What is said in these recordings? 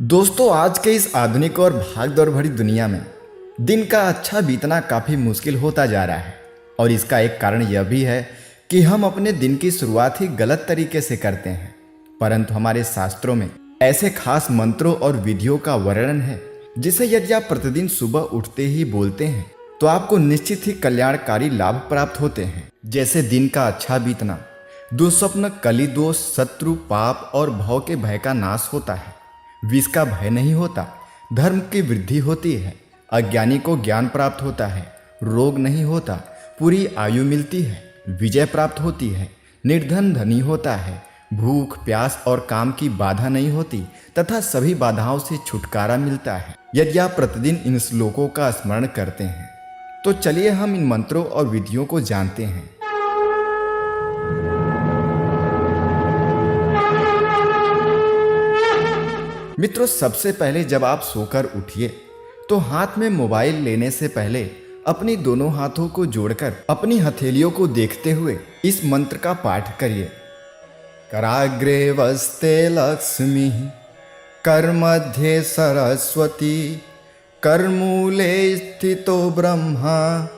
दोस्तों, आज के इस आधुनिक और भागदौड़ भरी दुनिया में दिन का अच्छा बीतना काफ़ी मुश्किल होता जा रहा है। और इसका एक कारण यह भी है कि हम अपने दिन की शुरुआत ही गलत तरीके से करते हैं। परंतु हमारे शास्त्रों में ऐसे खास मंत्रों और विधियों का वर्णन है जिसे यदि आप प्रतिदिन सुबह उठते ही बोलते हैं तो आपको निश्चित ही कल्याणकारी लाभ प्राप्त होते हैं। जैसे दिन का अच्छा बीतना, दुस्वप्न, कली दोष, शत्रु, पाप और भव के भय का नाश होता है, विष का भय नहीं होता, धर्म की वृद्धि होती है, अज्ञानी को ज्ञान प्राप्त होता है, रोग नहीं होता, पूरी आयु मिलती है, विजय प्राप्त होती है, निर्धन धनी होता है, भूख प्यास और काम की बाधा नहीं होती तथा सभी बाधाओं से छुटकारा मिलता है यदि आप प्रतिदिन इन श्लोकों का स्मरण करते हैं। तो चलिए हम इन मंत्रों और विधियों को जानते हैं। मित्रों, सबसे पहले जब आप सोकर उठिए तो हाथ में मोबाइल लेने से पहले अपनी दोनों हाथों को जोड़कर अपनी हथेलियों को देखते हुए इस मंत्र का पाठ करिए। कराग्रे वस्ते लक्ष्मी, करमध्ये सरस्वती, करमूले स्थितो ब्रह्मा,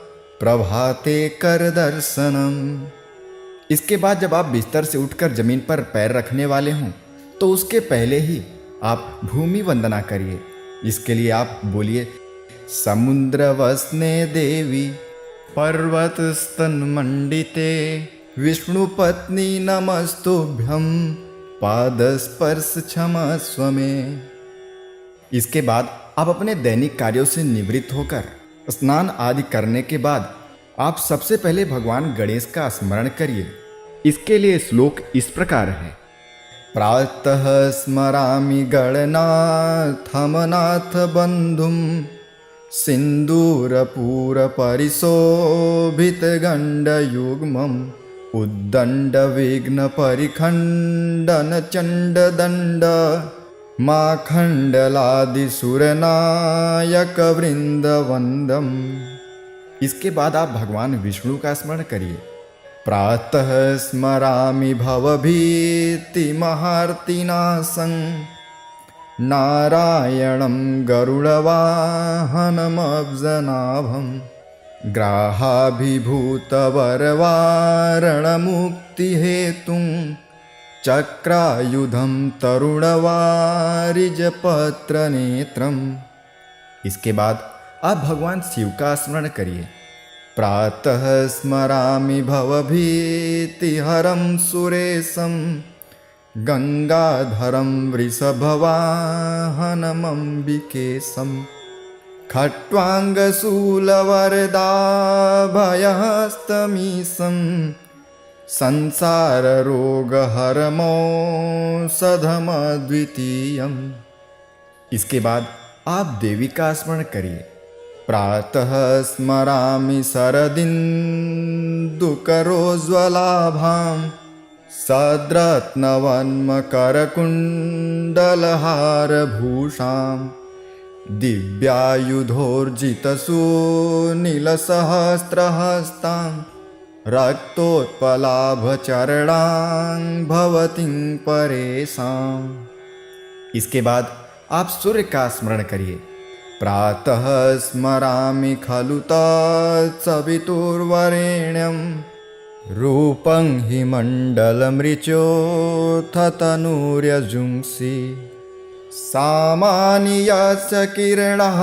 प्रभाते कर दर्शनम। इसके बाद जब आप बिस्तर से उठकर जमीन पर पैर रखने वाले हों तो उसके पहले ही आप भूमि वंदना करिए। इसके लिए आप बोलिए, समुद्र वसने देवी, पर्वत स्तन मंडिते, विष्णु पत्नी नमस्तुभ्यं, पाद स्पर्श क्षमस्व में। इसके बाद आप अपने दैनिक कार्यों से निवृत्त होकर स्नान आदि करने के बाद आप सबसे पहले भगवान गणेश का स्मरण करिए। इसके लिए श्लोक इस प्रकार है। प्रातः स्मरामि गणनाथमनाथ बंधुं, सिन्दूरपूरपरिशोभितगण्डयुग्मम्, उद्दण्डविघ्नपरिखण्डनचण्डदण्ड, माखण्डलादिसुरनायकवृन्दवन्दम्। इसके बाद आप भगवान विष्णु का स्मरण करिए। प्रातः स्मरामि भवभीतिमहार्तिनाशं, नारायणं गरुडवाहनमब्जनाभं, ग्राहाभिभूतवरवारणमुक्तिहेतुं, चक्रायुधं तरुणवारिजपत्रनेत्रम्। इसके बाद आप भगवान शिव का स्मरण करिए। प्रातः स्मरामि भवभीतिहरं सुरेशं, गंगाधरं वृषभवाहनमम्बिकेशं, खट्वाङ्गशूलवरदाभयहस्तमीशं, संसाररोगहरमौषधमद्वितीयम्। इसके बाद आप देवी का स्मरण करिए। प्रातः स्मरामि शरदिन्दुकरोज्ज्वलाभां, सद्रत्नवन्मकरकुण्डलहारभूषां, दिव्यायुधोर्जितसूनीलसहस्रहस्तां, रक्तोत्पलाभचरणां भवतीं परेशाम्। इसके बाद आप सूर्य का स्मरण करिए। प्रातः स्मरामि खलु तत्सवितुर्वरेण्यं, रूपं हि मण्डलमृचोथतनुर्यजुंसि, सामानि यस्य किरणः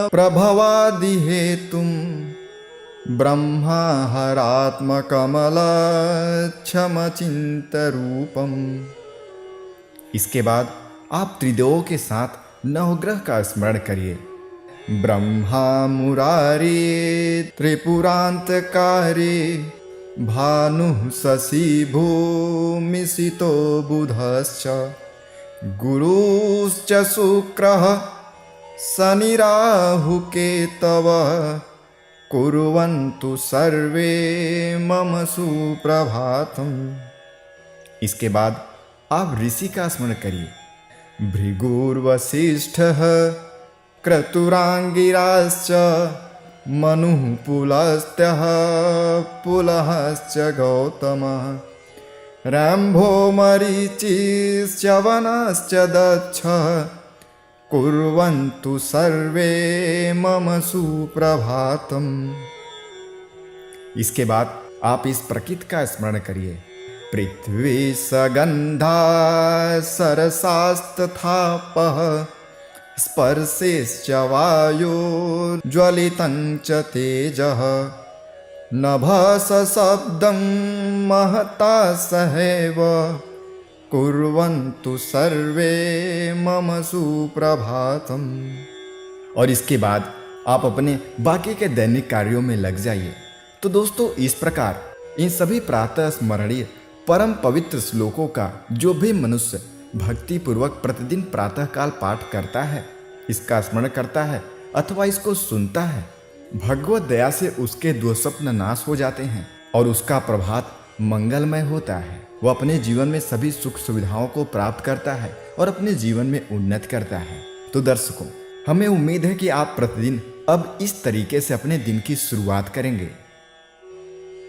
प्रभवादिहेतुं, ब्रह्माहरात्मकमलच्छमचिन्तरूपम्। इसके बाद आप त्रिदेवों के साथ नवग्रह का स्मरण करिए। ब्रह्मा मुरारी त्रिपुरांतकारी, भानुः शशि भूमिसितो बुधश्च, गुरुश्च शुक्रः शनिराहुकेतवः, कुर्वन्तु सर्वे मम सुप्रभातम्। इसके बाद आप ऋषि का स्मरण करिए। भृगुर्वसिष्ठः क्रतुराङ्गिराश्च, मनुः पुलस्त्यः पुलहश्च गौतमः, रम्भो मरीचिश्च वनश्च दक्षः, कुर्वन्तु सर्वे मम सुप्रभातम्। इसके बाद आप इस प्रकृति का स्मरण करिए। पृथ्वी सगंधा सरसास्तथापः स्पर्शेश्च वायो ज्वलितं च तेजः नभः शब्दं महता सहैव कुर्वन्तु सर्वे मम सुप्रभातम्। और इसके बाद आप अपने बाकी के दैनिक कार्यों में लग जाइए। तो दोस्तों, इस प्रकार इन सभी प्रातः स्मरणीय परम पवित्र श्लोकों का जो भी मनुष्य भक्ति पूर्वक प्रतिदिन प्रातः काल पाठ करता है, इसका स्मरण करता है अथवा इसको सुनता है, भगवत दया से उसके दुःस्वप्न नाश हो जाते हैं और उसका प्रभात मंगलमय होता है। वो अपने जीवन में सभी सुख सुविधाओं को प्राप्त करता है और अपने जीवन में उन्नति करता है। तो दर्शकों, हमें उम्मीद है कि आप प्रतिदिन अब इस तरीके से अपने दिन की शुरुआत करेंगे।